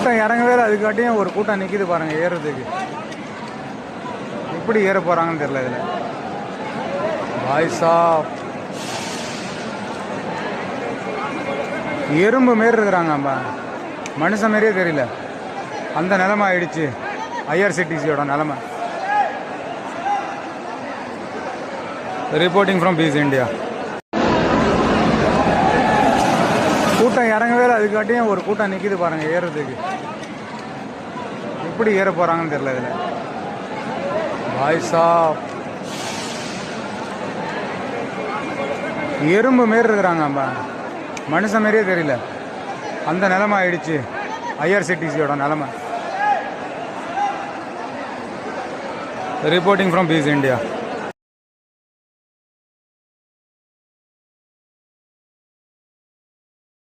கூட்டம் இறங்கவே இல்லை, அதுக்காட்டியும் ஒரு கூட்டம் நிற்கிது பாருங்கள் ஏறுறதுக்கு. எப்படி ஏற போகிறாங்கன்னு தெரியல. இதில் பாய்ஸா எறும்பு மாரி இருக்கிறாங்க, மனுஷன் மாரியே தெரியல. அந்த நிலைமை ஆயிடுச்சு ஐஆர்சிடிசியோட நிலைமை. Reporting from beach India. கூட்டம் இறங்கவே இல்லை, அதுக்காட்டியும் ஒரு கூட்டம் நிற்கிது பாருங்கள் ஏறுறதுக்கு. எப்படி ஏற போகிறாங்கன்னு தெரியல. இதில் பாய்ஸா எறும்பு மாரி இருக்கிறாங்க, மனுஷன் மாரியே தெரியல. அந்த நிலைமை ஆயிடுச்சு ஐஆர்சிடிசியோட நிலைமை. Reporting from beach India.